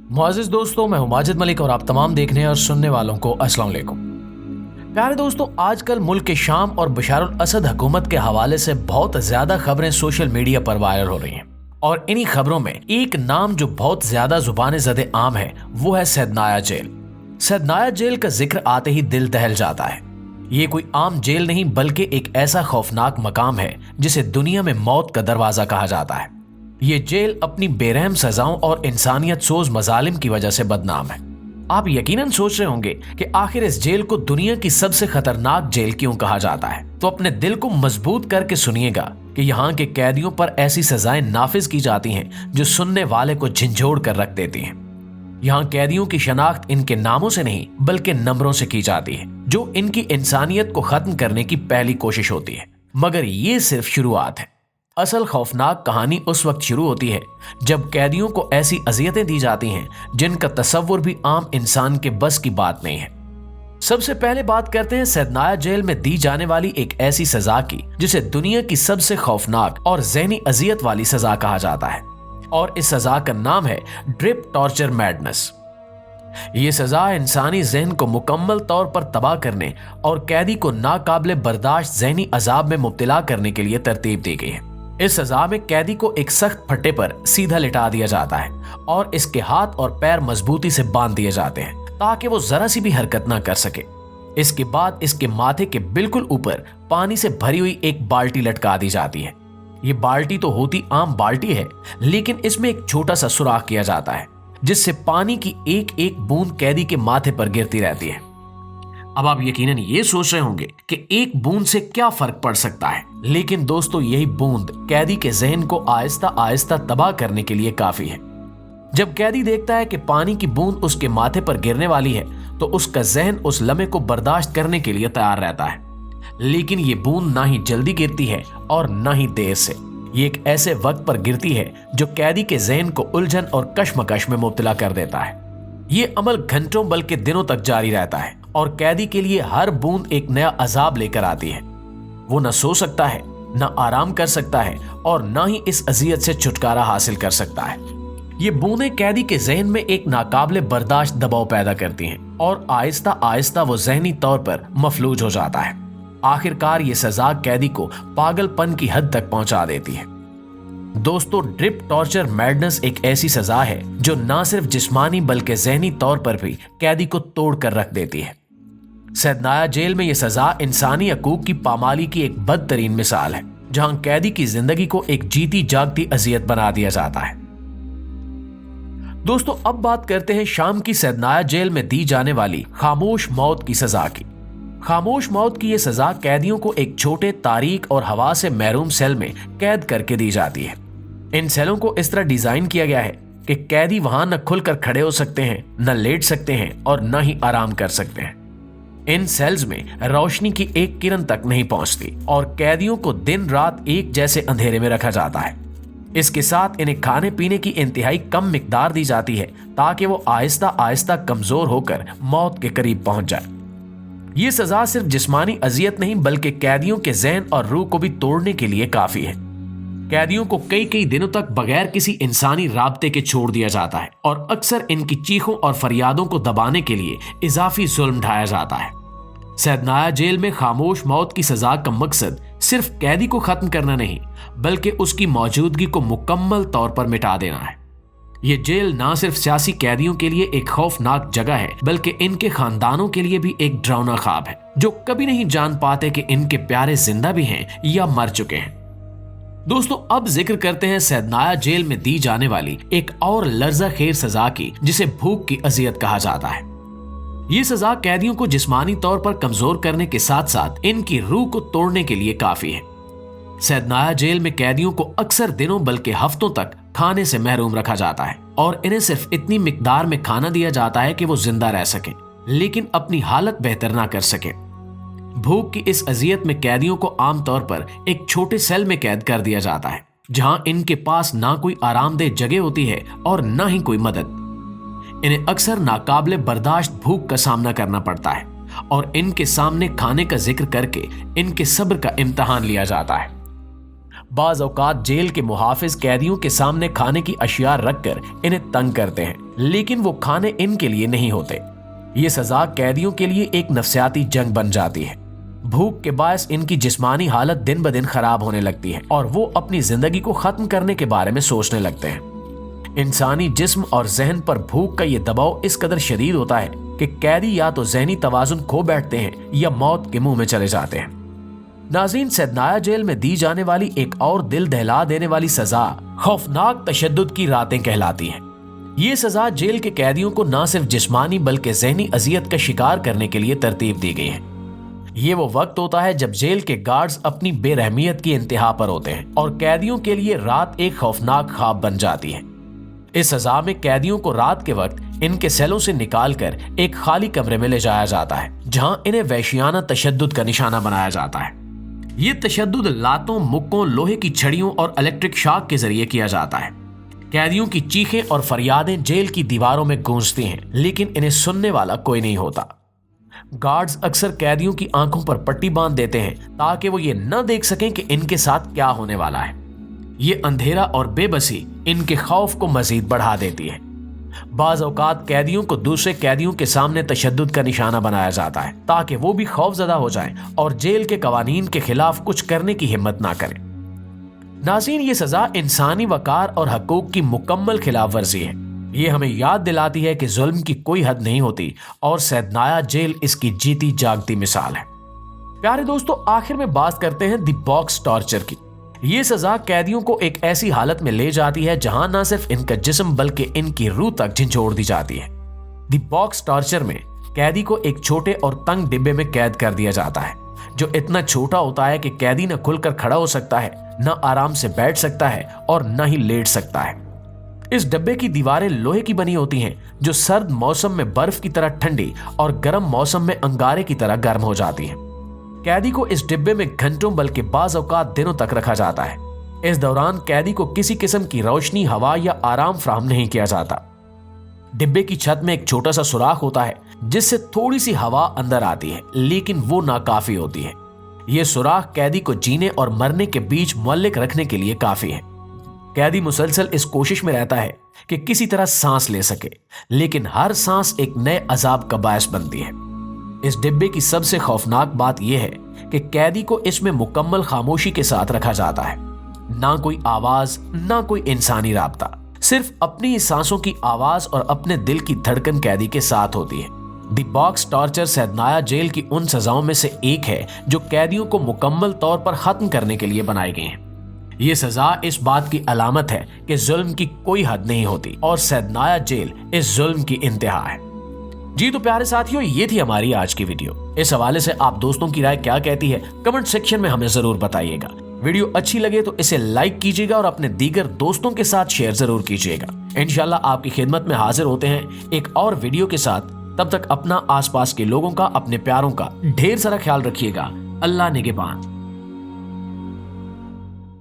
मुआज़िज़ दोस्तों, मैं हूं माजिद मलिक और आप तमाम देखने और सुनने वालों को अस्सलाम वालेकुम। प्यारे दोस्तों, आजकल मुल्क के शाम और बशारुल असद हुकूमत के हवाले से बहुत ज्यादा खबरें सोशल मीडिया पर वायरल हो रही हैं और इन्हीं खबरों में एक नाम जो बहुत ज्यादा जुबान ज़द आम है वो है सैदनाया जेल। सैदनाया जेल का जिक्र आते ही दिल दहल जाता है। ये कोई आम जेल नहीं बल्कि एक ऐसा खौफनाक मकाम है जिसे दुनिया में मौत का दरवाजा कहा जाता है। ये जेल अपनी बेरहम सजाओं और इंसानियत सोज मजालिम की वजह से बदनाम है। आप यकीनन सोच रहे होंगे कि आखिर इस जेल को दुनिया की सबसे खतरनाक जेल क्यों कहा जाता है, तो अपने दिल को मजबूत करके सुनिएगा कि यहाँ के कैदियों पर ऐसी सजाएं नाफिज की जाती हैं जो सुनने वाले को झंझोड़ कर रख देती हैं। यहाँ कैदियों की शनाख्त इनके नामों से नहीं बल्कि नंबरों से की जाती है, जो इनकी इंसानियत को खत्म करने की पहली कोशिश होती है। मगर ये सिर्फ शुरुआत है। असल खौफनाक कहानी उस वक्त शुरू होती है जब कैदियों को ऐसी अजियतें दी जाती हैं जिनका तसव्वुर भी आम इंसान के बस की बात नहीं है। सबसे पहले बात करते हैं सैदनाया जेल में दी जाने वाली एक ऐसी सजा की जिसे दुनिया की सबसे खौफनाक और ज़हनी अजियत वाली सजा कहा जाता है, और इस सजा का नाम है ड्रिप टॉर्चर मैडनेस। ये सजा इंसानी जहन को मुकम्मल तौर पर तबाह करने और कैदी को नाकाबिले बर्दाश्त ज़हनी अजाब में मुब्तला करने के लिए तरतीब दी गई है। इस सजा में कैदी को एक सख्त फट्टे पर सीधा लिटा दिया जाता है और इसके हाथ और पैर मजबूती से बांध दिए जाते हैं ताकि वो जरा सी भी हरकत ना कर सके। इसके बाद इसके माथे के बिल्कुल ऊपर पानी से भरी हुई एक बाल्टी लटका दी जाती है। ये बाल्टी तो होती आम बाल्टी है, लेकिन इसमें एक छोटा सा सुराख किया जाता है जिससे पानी की एक एक बूंद कैदी के माथे पर गिरती रहती है। अब आप यकीनन ये सोच रहे होंगे कि एक बूंद से क्या फर्क पड़ सकता है, लेकिन दोस्तों यही बूंद कैदी के जहन को आहिस्ता आहिस्ता तबाह करने के लिए काफी है। जब कैदी देखता है कि पानी की बूंद उसके माथे पर गिरने वाली है तो उसका जहन उस लम्हे को बर्दाश्त करने के लिए तैयार रहता है, लेकिन ये बूंद ना ही जल्दी गिरती है और ना ही देर से। ये एक ऐसे वक्त पर गिरती है जो कैदी के जहन को उलझन और कश्मकश में मुब्तला कर देता है। ये अमल घंटों बल्कि दिनों तक जारी रहता है और कैदी के लिए हर बूंद एक नया अजाब लेकर आती है। वो न सो सकता है, न आराम कर सकता है और न ही इस अजियत से छुटकारा हासिल कर सकता है। ये बूंदें कैदी के जहन में एक नाकाबिले बर्दाश्त दबाव पैदा करती हैं और आहिस्ता आहिस्ता वो जहनी तौर पर मफलूज हो जाता है। आखिरकार ये सजा कैदी को पागलपन की हद तक पहुंचा देती है। दोस्तों, ड्रिप टॉर्चर मैडनेस एक ऐसी सजा है जो न सिर्फ जिस्मानी बल्कि जहनी तौर पर भी कैदी को तोड़ कर रख देती है। सैदनाया जेल में यह सजा इंसानी हकूक की पामाली की एक बदतरीन मिसाल है, जहां कैदी की जिंदगी को एक जीती जागती अजियत बना दिया जाता है। दोस्तों, अब बात करते हैं शाम की सैदनाया जेल में दी जाने वाली खामोश मौत की सजा की। खामोश मौत की यह सजा कैदियों को एक छोटे तारीक और हवा से महरूम सेल में कैद करके दी जाती है। इन सेलों को इस तरह डिजाइन किया गया है कि कैदी वहां न खुलकर खड़े हो सकते हैं, न लेट सकते हैं और न ही आराम कर सकते हैं। इन सेल्स में रोशनी की एक किरण तक नहीं पहुंचती और कैदियों को दिन रात एक जैसे अंधेरे में रखा जाता है। इसके साथ इन्हें खाने पीने की इंतहाई कम मिकदार दी जाती है ताकि वो आहिस्ता आहिस्ता कमजोर होकर मौत के करीब पहुंच जाए। ये सजा सिर्फ जिस्मानी अजियत नहीं बल्कि कैदियों के जहन और रूह को भी तोड़ने के लिए काफी है। कैदियों को कई कई दिनों तक बगैर किसी इंसानी राब्ते के छोड़ दिया जाता है और अक्सर इनकी चीखों और फरियादों को दबाने के लिए इजाफी जुल्म ढाया जाता है। सैदनाया जेल में खामोश मौत की सजा का मकसद सिर्फ कैदी को खत्म करना नहीं बल्कि उसकी मौजूदगी को मुकम्मल तौर पर मिटा देना है। ये जेल ना सिर्फ सियासी कैदियों के लिए एक खौफनाक जगह है बल्कि इनके खानदानों के लिए भी एक डरावना ख्वाब है, जो कभी नहीं जान पाते कि इनके प्यारे जिंदा भी हैं या मर चुके हैं। दोस्तों, अब जिक्र करते हैं सैदनाया जेल में दी जाने वाली एक और लर्जा खेर सजा की, जिसे भूख की अजियत कहा जाता है। ये सजा कैदियों को जिस्मानी तौर पर कमजोर करने के साथ साथ इनकी रूह को तोड़ने के लिए काफी है। सैदनाया जेल में कैदियों को अक्सर दिनों बल्कि हफ्तों तक खाने से महरूम रखा जाता है और इन्हें सिर्फ इतनी मिकदार में खाना दिया जाता है कि वो जिंदा रह सके, लेकिन अपनी हालत बेहतर ना कर सके। भूख की इस अजियत में कैदियों को आमतौर पर एक छोटे सेल में कैद कर दिया जाता है, जहां इनके पास ना कोई आरामदेह जगह होती है और ना ही कोई मदद। इन्हें अक्सर नाकाबिले बर्दाश्त भूख का सामना करना पड़ता है और इनके सामने खाने का जिक्र करके इनके सब्र का इम्तिहान लिया जाता है। बाज औकात जेल के मुहाफिज कैदियों के सामने खाने की अशिया रखकर इन्हें तंग करते हैं, लेकिन वो खाने इनके लिए नहीं होते। ये सजा कैदियों के लिए एक नफ्सियाती जंग बन जाती है। भूख के बायस इनकी जिस्मानी हालत दिन ब दिन खराब होने लगती है और वो अपनी जिंदगी को खत्म करने के बारे में सोचने लगते हैं। इंसानी जिस्म और जहन पर भूख का ये दबाव इस कदर शदीद होता है कि कैदी या तो ज़हनी तवाजुन खो बैठते हैं या मौत के मुंह में चले जाते हैं। नाज़रीन, सैदनाया जेल में दी जाने वाली एक और दिल दहला देने वाली सजा खौफनाक तशद्दुद की रातें कहलाती है। ये सजा जेल के कैदियों को न सिर्फ जिस्मानी बल्कि ज़हनी अजियत का शिकार करने के लिए तरतीब दी गई है। ये वो वक्त होता है जब जेल के गार्ड्स अपनी बेरहमियत की इंतहा पर होते हैं और कैदियों के लिए रात एक खौफनाक ख्वाब बन जाती है। इस सजा में कैदियों को रात के वक्त इनके सेलों से निकालकर एक खाली कमरे में ले जाया जाता है, जहां इन्हें वहशियाना तशद्दुद का निशाना बनाया जाता है। ये तशद्दुद लातों, मुक्कों, लोहे की छड़ियों और इलेक्ट्रिक शॉक के जरिए किया जाता है। कैदियों की चीखें और फरियादें जेल की दीवारों में गूंजती हैं, लेकिन इन्हें सुनने वाला कोई नहीं होता। गार्ड्स अक्सर कैदियों की आंखों पर पट्टी बांध देते हैं ताकि वो ये न देख सकें कि इनके साथ क्या होने वाला है। ये अंधेरा और बेबसी इनके खौफ को मजीद बढ़ा देती है। बाज औकात कैदियों को दूसरे कैदियों के सामने तशद्दुद का निशाना बनाया जाता है ताकि वो भी खौफजदा हो जाएं और जेल के कवानीन के खिलाफ कुछ करने की हिम्मत ना करें। नाज़रीन, ये सजा इंसानी वकार और हकूक की मुकम्मल खिलाफ वर्जी है। ये हमें याद दिलाती है कि जुल्म की कोई हद नहीं होती और सैदनाया जेल इसकी जीती जागती मिसाल है। प्यारे दोस्तों, आखिर में बात करते हैं द बॉक्स टॉर्चर की। ये सजा कैदियों को एक ऐसी हालत में ले जाती है जहां न सिर्फ इनका जिस्म बल्कि इनकी रूह तक झंझोड़ दी जाती है। द बॉक्स टॉर्चर में कैदी को एक छोटे और तंग डिब्बे में कैद कर दिया जाता है, जो इतना छोटा होता है कि कैदी न खुलकर खड़ा हो सकता है, न आराम से बैठ सकता है और न ही लेट सकता है। इस डब्बे की दीवारें लोहे की बनी होती हैं, जो सर्द मौसम में बर्फ की तरह ठंडी और गर्म मौसम में अंगारे की तरह गर्म हो जाती हैं। कैदी को इस डिब्बे में घंटों बल्कि बाज़ औक़ात दिनों तक रखा जाता है। इस दौरान कैदी को किसी किस्म की रोशनी, हवा या आराम फराहम नहीं किया जाता। डिब्बे की छत में एक छोटा सा सुराख होता है जिससे थोड़ी सी हवा अंदर आती है, लेकिन वो नाकाफी होती है। ये सुराख कैदी को जीने और मरने के बीच मुअल्लिक रखने के लिए काफी है। कैदी मुसलसल इस कोशिश में रहता है कि किसी तरह सांस ले सके, लेकिन हर सांस एक नए अजाब का बायस बनती है। इस डिब्बे की सबसे खौफनाक बात यह है कि कैदी को इसमें मुकम्मल खामोशी के साथ रखा जाता है। ना कोई आवाज, ना कोई इंसानी राब्ता, सिर्फ अपनी सांसों की आवाज और अपने दिल की धड़कन कैदी के साथ होती है। द बॉक्स टॉर्चर सैदनाया जेल की उन सजाओं में से एक है जो कैदियों को मुकम्मल तौर पर खत्म करने के लिए बनाई गई है। ये सजा इस बात की अलामत है कि जुल्म की कोई हद नहीं होती और सैदनाया जेल इस जुल्म की इंतहा है। जी तो प्यारे साथियों, ये थी हमारी आज की वीडियो। इस हवाले से आप दोस्तों की राय क्या कहती है, कमेंट सेक्शन में हमें जरूर बताइएगा। वीडियो अच्छी लगे तो इसे लाइक कीजिएगा और अपने दीगर दोस्तों के साथ शेयर जरूर कीजिएगा। इंशाल्लाह आपकी खिदमत में हाजिर होते हैं एक और वीडियो के साथ। तब तक अपना, आसपास के लोगों का, अपने प्यारों का ढेर सारा ख्याल रखिएगा। अल्लाह निगहबान।